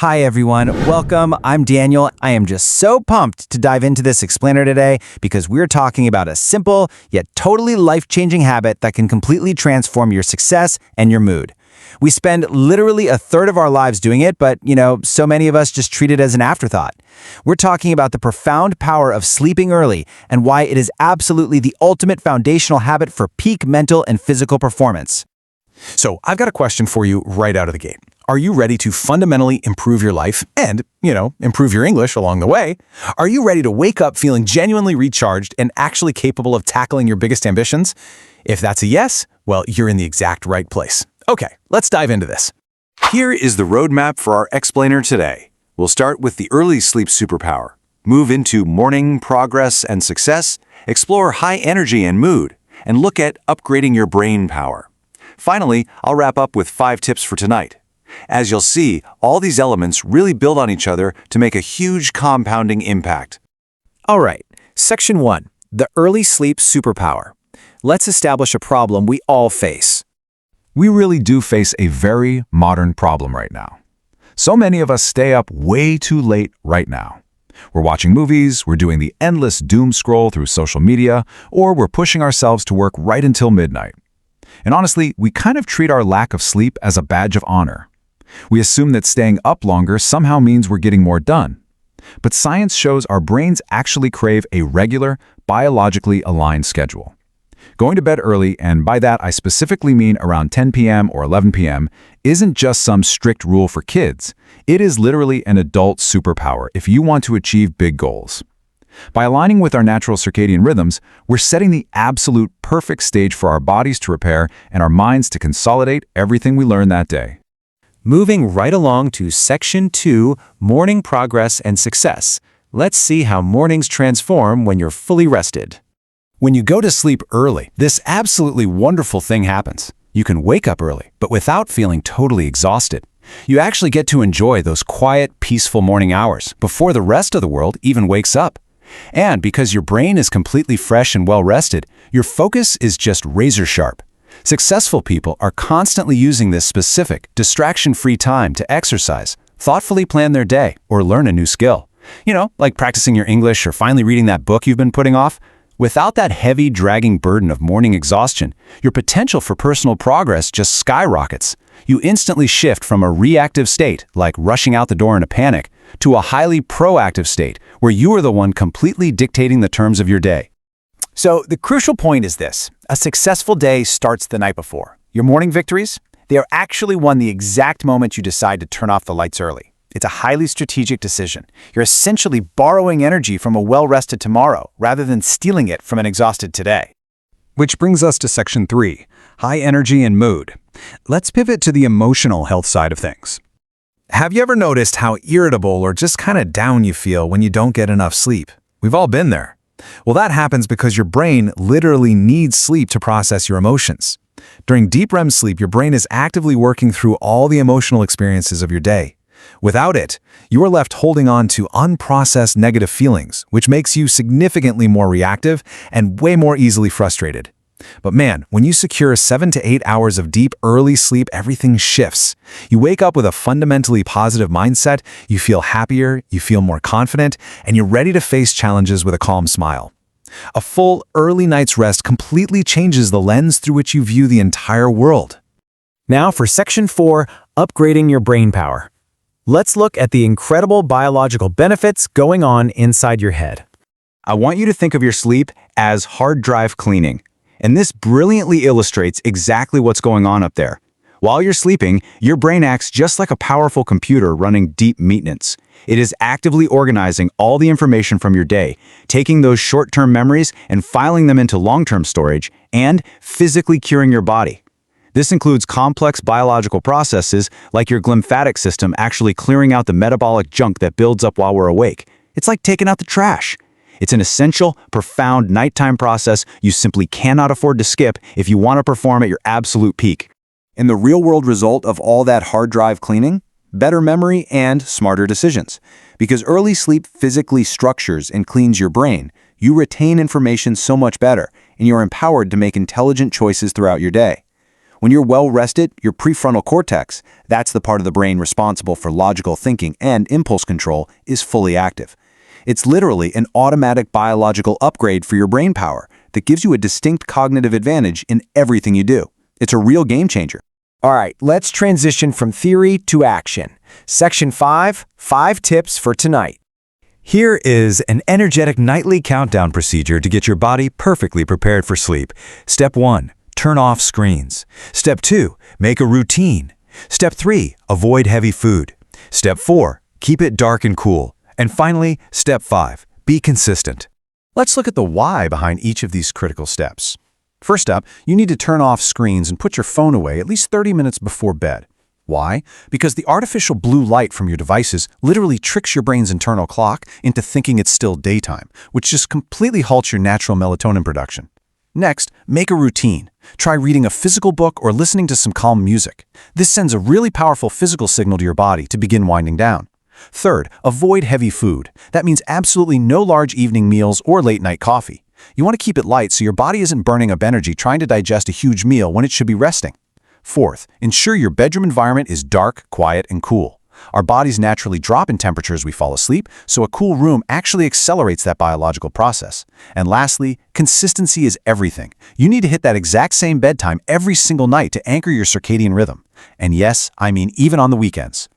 Hi everyone, welcome. I'm Daniel. I am just so pumped to dive into this explainer today because we're talking about a simple yet totally life-changing habit that can completely transform your success and your mood. We spend literally a third of our lives doing it, but so many of us just treat it as an afterthought. We're talking about the profound power of sleeping early and why it is absolutely the ultimate foundational habit for peak mental and physical performance. So I've got a question for you right out of the gate. Are you ready to fundamentally improve your life and, improve your English along the way? Are you ready to wake up feeling genuinely recharged and actually capable of tackling your biggest ambitions? If that's a yes, well, you're in the exact right place. Okay, let's dive into this. Here is the roadmap for our explainer today. We'll start with the early sleep superpower, move into morning progress and success, explore high energy and mood, and look at upgrading your brain power. Finally, I'll wrap up with 5 tips for tonight. As you'll see, all these elements really build on each other to make a huge compounding impact. All right, Section 1, the early sleep superpower. Let's establish a problem we all face. We really do face a very modern problem right now. So many of us stay up way too late right now. We're watching movies, we're doing the endless doom scroll through social media, or we're pushing ourselves to work right until midnight. And honestly, we kind of treat our lack of sleep as a badge of honor. We assume that staying up longer somehow means we're getting more done. But science shows our brains actually crave a regular, biologically aligned schedule. Going to bed early, and by that I specifically mean around 10 p.m. or 11 p.m., isn't just some strict rule for kids. It is literally an adult superpower if you want to achieve big goals. By aligning with our natural circadian rhythms, we're setting the absolute perfect stage for our bodies to repair and our minds to consolidate everything we learned that day. Moving right along to Section 2, morning progress and success. Let's see how mornings transform when you're fully rested. When you go to sleep early, this absolutely wonderful thing happens. You can wake up early, but without feeling totally exhausted. You actually get to enjoy those quiet, peaceful morning hours before the rest of the world even wakes up. And because your brain is completely fresh and well-rested, your focus is just razor sharp. Successful people are constantly using this specific, distraction-free time to exercise, thoughtfully plan their day, or learn a new skill. Like practicing your English or finally reading that book you've been putting off. Without that heavy, dragging burden of morning exhaustion, your potential for personal progress just skyrockets. You instantly shift from a reactive state, like rushing out the door in a panic, to a highly proactive state, where you are the one completely dictating the terms of your day. So the crucial point is this. A successful day starts the night before. Your morning victories, they are actually won the exact moment you decide to turn off the lights early. It's a highly strategic decision. You're essentially borrowing energy from a well-rested tomorrow rather than stealing it from an exhausted today. Which brings us to Section 3, high energy and mood. Let's pivot to the emotional health side of things. Have you ever noticed how irritable or just kind of down you feel when you don't get enough sleep? We've all been there. Well, that happens because your brain literally needs sleep to process your emotions. During deep REM sleep, your brain is actively working through all the emotional experiences of your day. Without it, you are left holding on to unprocessed negative feelings, which makes you significantly more reactive and way more easily frustrated. But man, when you secure 7 to 8 hours of deep, early sleep, everything shifts. You wake up with a fundamentally positive mindset, you feel happier, you feel more confident, and you're ready to face challenges with a calm smile. A full, early night's rest completely changes the lens through which you view the entire world. Now for Section 4, upgrading your brain power. Let's look at the incredible biological benefits going on inside your head. I want you to think of your sleep as hard drive cleaning. And this brilliantly illustrates exactly what's going on up there. While you're sleeping, your brain acts just like a powerful computer running deep maintenance. It is actively organizing all the information from your day, taking those short-term memories and filing them into long-term storage, and physically curing your body. This includes complex biological processes like your glymphatic system actually clearing out the metabolic junk that builds up while we're awake. It's like taking out the trash. It's an essential, profound nighttime process you simply cannot afford to skip if you want to perform at your absolute peak. And the real-world result of all that hard drive cleaning? Better memory and smarter decisions. Because early sleep physically structures and cleans your brain, you retain information so much better, and you're empowered to make intelligent choices throughout your day. When you're well rested, your prefrontal cortex, that's the part of the brain responsible for logical thinking and impulse control, is fully active. It's literally an automatic biological upgrade for your brain power that gives you a distinct cognitive advantage in everything you do. It's a real game changer. All right, let's transition from theory to action. Section 5, 5 tips for tonight. Here is an energetic nightly countdown procedure to get your body perfectly prepared for sleep. Step 1, turn off screens. Step 2, make a routine. Step 3, avoid heavy food. Step 4, keep it dark and cool. And finally, Step 5, be consistent. Let's look at the why behind each of these critical steps. First up, you need to turn off screens and put your phone away at least 30 minutes before bed. Why? Because the artificial blue light from your devices literally tricks your brain's internal clock into thinking it's still daytime, which just completely halts your natural melatonin production. Next, make a routine. Try reading a physical book or listening to some calm music. This sends a really powerful physical signal to your body to begin winding down. Third, avoid heavy food. That means absolutely no large evening meals or late-night coffee. You want to keep it light so your body isn't burning up energy trying to digest a huge meal when it should be resting. Fourth, ensure your bedroom environment is dark, quiet, and cool. Our bodies naturally drop in temperature as we fall asleep, so a cool room actually accelerates that biological process. And lastly, consistency is everything. You need to hit that exact same bedtime every single night to anchor your circadian rhythm. And yes, I mean even on the weekends.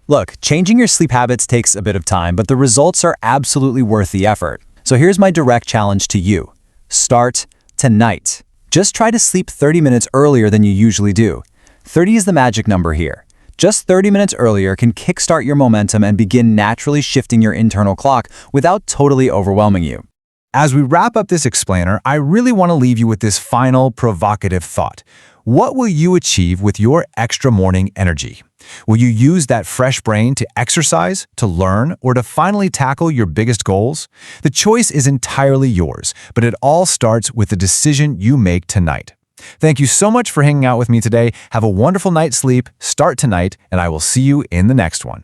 Look, changing your sleep habits takes a bit of time, but the results are absolutely worth the effort. So here's my direct challenge to you. Start tonight. Just try to sleep 30 minutes earlier than you usually do. 30 is the magic number here. Just 30 minutes earlier can kickstart your momentum and begin naturally shifting your internal clock without totally overwhelming you. As we wrap up this explainer, I really want to leave you with this final provocative thought. What will you achieve with your extra morning energy? Will you use that fresh brain to exercise, to learn, or to finally tackle your biggest goals? The choice is entirely yours, but it all starts with the decision you make tonight. Thank you so much for hanging out with me today. Have a wonderful night's sleep, start tonight, and I will see you in the next one.